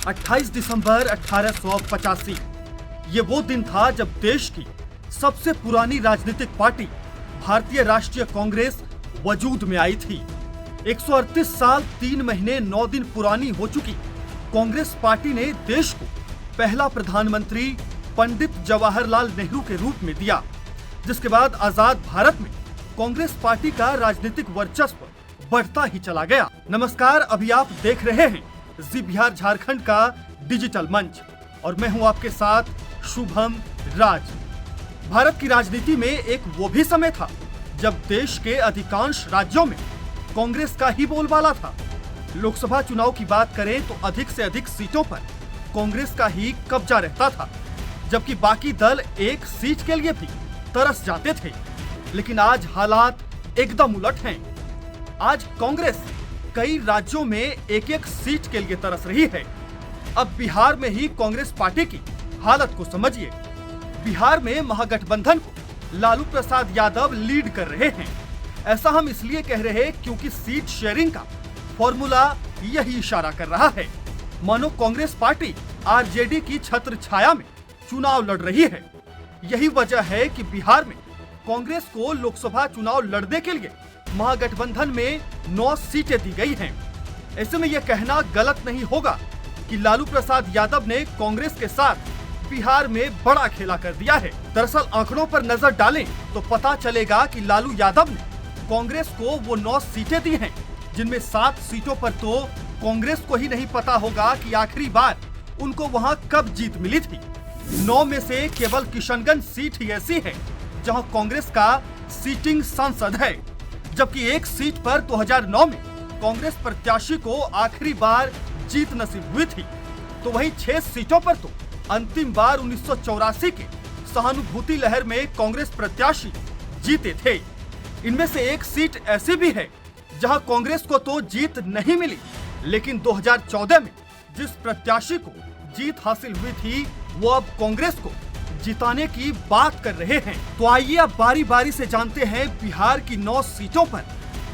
28 दिसंबर 1885 ये वो दिन था जब देश की सबसे पुरानी राजनीतिक पार्टी भारतीय राष्ट्रीय कांग्रेस वजूद में आई थी। 138 साल 3 महीने 9 दिन पुरानी हो चुकी कांग्रेस पार्टी ने देश को पहला प्रधानमंत्री पंडित जवाहरलाल नेहरू के रूप में दिया, जिसके बाद आजाद भारत में कांग्रेस पार्टी का राजनीतिक वर्चस्व बढ़ता ही चला गया। नमस्कार, अभी आप देख रहे हैं जी बिहार झारखंड का डिजिटल मंच और मैं हूं आपके साथ शुभम राज। भारत की राजनीति में एक वो भी समय था जब देश के अधिकांश राज्यों में कांग्रेस का ही बोलबाला था। लोकसभा चुनाव की बात करें तो अधिक से अधिक सीटों पर कांग्रेस का ही कब्जा रहता था, जबकि बाकी दल एक सीट के लिए भी तरस जाते थे। लेकिन आज हालात एकदम उलट हैं। आज कांग्रेस कई राज्यों में एक एक सीट के लिए तरस रही है। अब बिहार में ही कांग्रेस पार्टी की हालत को समझिए। बिहार में महागठबंधन को लालू प्रसाद यादव लीड कर रहे हैं। ऐसा हम इसलिए कह रहे हैं क्योंकि सीट शेयरिंग का फॉर्मूला यही इशारा कर रहा है। मानो कांग्रेस पार्टी आरजेडी की छत्र छाया में चुनाव लड़ रही है। यही वजह है कि बिहार में कांग्रेस को लोकसभा चुनाव लड़ने के लिए महागठबंधन में 9 सीटें दी गई हैं। ऐसे में यह कहना गलत नहीं होगा कि लालू प्रसाद यादव ने कांग्रेस के साथ बिहार में बड़ा खेला कर दिया है। दरअसल आंकड़ों पर नजर डालें तो पता चलेगा कि लालू यादव ने कांग्रेस को वो 9 सीटें दी हैं, जिनमें 7 सीटों पर तो कांग्रेस को ही नहीं पता होगा कि आखिरी बार उनको वहां कब जीत मिली थी। 9 में से केवल किशनगंज सीट ही ऐसी है जहां कांग्रेस का सीटिंग सांसद है, जबकि एक सीट पर 2009 में कांग्रेस प्रत्याशी को आखिरी बार जीत नसीब हुई थी। तो वहीं 6 सीटों पर तो अंतिम बार 1984 के सहानुभूति लहर में कांग्रेस प्रत्याशी जीते थे। इनमें से एक सीट ऐसी भी है जहां कांग्रेस को तो जीत नहीं मिली, लेकिन 2014 में जिस प्रत्याशी को जीत हासिल हुई थी वो अब कांग्रेस को जिताने की बात कर रहे हैं। तो आइए अब बारी बारी से जानते हैं बिहार की 9 सीटों पर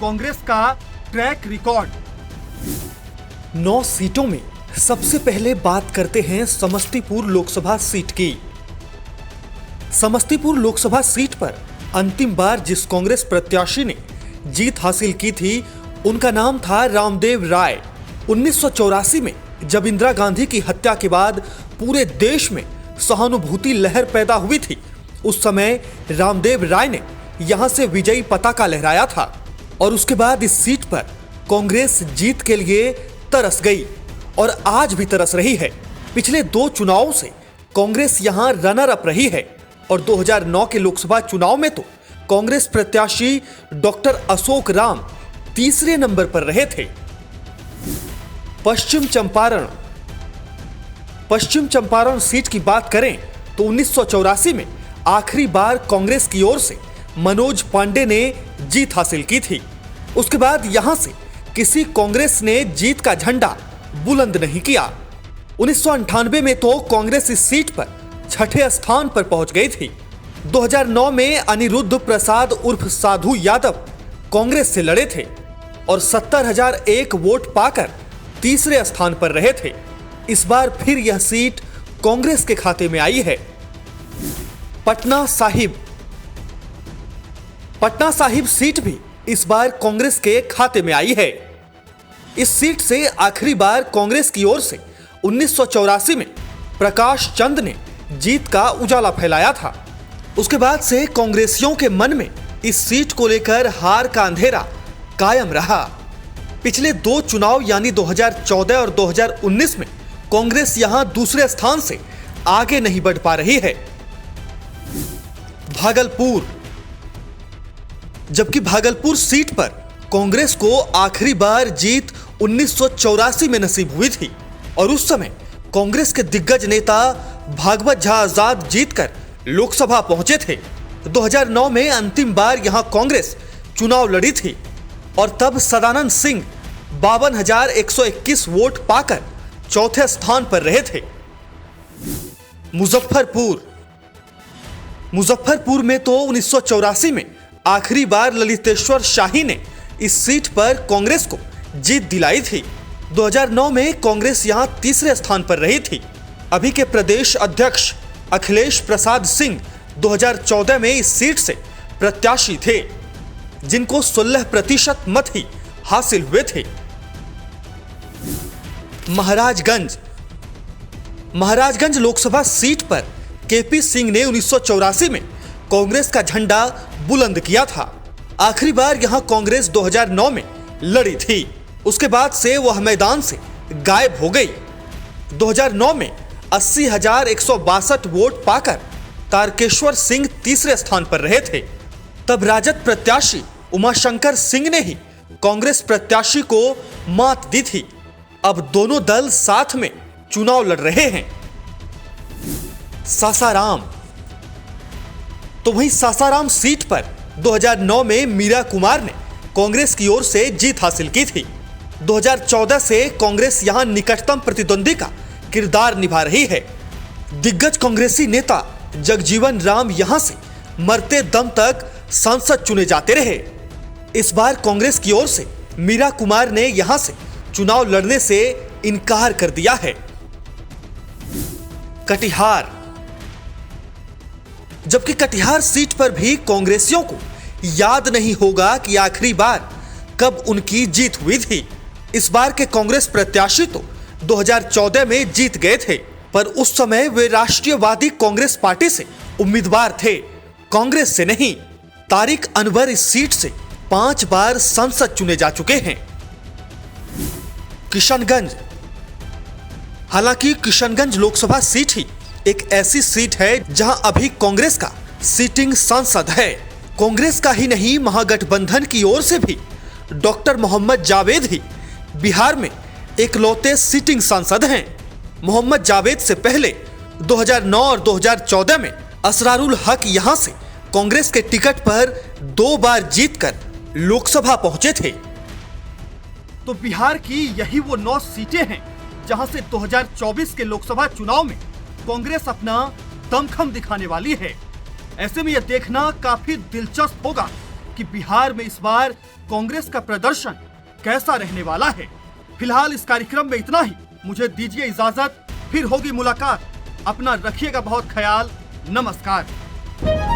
कांग्रेस का ट्रैक रिकॉर्ड। 9 सीटों में सबसे पहले बात करते हैं समस्तीपुर लोकसभा सीट की। समस्तीपुर लोकसभा सीट पर अंतिम बार जिस कांग्रेस प्रत्याशी ने जीत हासिल की थी उनका नाम था रामदेव राय। 1984 में जब इंदिरा गांधी की हत्या के बाद पूरे देश में सहानुभूति लहर पैदा हुई थी, उस समय रामदेव राय ने यहां से विजयी पताका लहराया था और उसके बाद इस सीट पर कांग्रेस जीत के लिए तरस गई और आज भी तरस रही है। पिछले 2 चुनावों से कांग्रेस यहां रनर अप रही है और 2009 के लोकसभा चुनाव में तो कांग्रेस प्रत्याशी डॉक्टर अशोक राम तीसरे नंबर पर रहे थे। पश्चिम चंपारण सीट की बात करें तो 1984 में आखिरी बार कांग्रेस की ओर से मनोज पांडे ने जीत हासिल की थी। उसके बाद यहां से किसी कांग्रेस ने जीत का झंडा बुलंद नहीं किया। 1998 में तो कांग्रेस इस सीट पर 6ठे स्थान पर पहुंच गई थी। 2009 में अनिरुद्ध प्रसाद उर्फ साधु यादव कांग्रेस से लड़े थे और 70,001 वोट पाकर तीसरे स्थान पर रहे थे। इस बार फिर यह सीट कांग्रेस के खाते में आई है। पटना साहिब सीट भी इस बार कांग्रेस के खाते में आई है। इस सीट से आखिरी बार कांग्रेस की ओर से 1984 में प्रकाश चंद ने जीत का उजाला फैलाया था। उसके बाद से कांग्रेसियों के मन में इस सीट को लेकर हार का अंधेरा कायम रहा। पिछले 2 चुनाव यानी 2014 और 2019 में कांग्रेस यहां दूसरे स्थान से आगे नहीं बढ़ पा रही है। जबकि भागलपुर सीट पर कांग्रेस को आखिरी बार जीत 1984 में नसीब हुई थी और उस समय कांग्रेस के दिग्गज नेता भागवत झा आजाद जीतकर लोकसभा पहुंचे थे। 2009 में अंतिम बार यहां कांग्रेस चुनाव लड़ी थी और तब सदानंद सिंह 52,121 वोट पाकर चौथे स्थान पर रहे थे। मुजफ्फरपुर में तो 1984 में आखिरी बार ललितेश्वर शाही ने इस सीट पर कांग्रेस को जीत दिलाई थी। 2009 में कांग्रेस यहां तीसरे स्थान पर रही थी। अभी के प्रदेश अध्यक्ष अखिलेश प्रसाद सिंह 2014 में इस सीट से प्रत्याशी थे, जिनको 16% मत ही हासिल हुए थे। महाराजगंज लोकसभा सीट पर केपी सिंह ने 1984 में कांग्रेस का झंडा बुलंद किया था। आखिरी बार यहां कांग्रेस 2009 में लड़ी थी। उसके बाद से वह मैदान से गायब हो गई। 2009 में 80,162 वोट पाकर तारकेश्वर सिंह तीसरे स्थान पर रहे थे। तब राजद प्रत्याशी उमाशंकर सिंह ने ही कांग्रेस प्रत्याशी को मात दी थी। अब दोनों दल साथ में चुनाव लड़ रहे हैं। सासाराम। तो वहीं सासाराम सीट पर 2009 में मीरा कुमार ने कांग्रेस की ओर से जीत हासिल की थी। 2014 से कांग्रेस यहां निकटतम प्रतिद्वंदी का किरदार निभा रही है। दिग्गज कांग्रेसी नेता जगजीवन राम यहां से मरते दम तक सांसद चुने जाते रहे। इस बार कांग्रेस की ओर से मीरा कुमार ने यहां से चुनाव लड़ने से इनकार कर दिया है। कटिहार। जबकि कटिहार सीट पर भी कांग्रेसियों को याद नहीं होगा कि आखिरी बार कब उनकी जीत हुई थी। इस बार के कांग्रेस प्रत्याशी तो 2014 में जीत गए थे, पर उस समय वे राष्ट्रीयवादी कांग्रेस पार्टी से उम्मीदवार थे, कांग्रेस से नहीं। तारिक अनवर इस सीट से 5 बार सांसद चुने जा चुके हैं। किशनगंज। हालांकि किशनगंज लोकसभा सीट ही एक ऐसी सीट है जहां अभी कांग्रेस का सिटिंग सांसद है। कांग्रेस का ही नहीं, महागठबंधन की ओर से भी डॉक्टर मोहम्मद जावेद ही बिहार में एकलौते सिटिंग सांसद हैं। मोहम्मद जावेद से पहले 2009 और 2014 में असरारुल हक यहां से कांग्रेस के टिकट पर 2 बार जीतकर लोकसभा पहुंचे थे। तो बिहार की यही वो 9 सीटें हैं जहां से 2024 के लोकसभा चुनाव में कांग्रेस अपना दमखम दिखाने वाली है। ऐसे में यह देखना काफी दिलचस्प होगा कि बिहार में इस बार कांग्रेस का प्रदर्शन कैसा रहने वाला है। फिलहाल इस कार्यक्रम में इतना ही। मुझे दीजिए इजाजत, फिर होगी मुलाकात। अपना रखिएगा बहुत ख्याल। नमस्कार।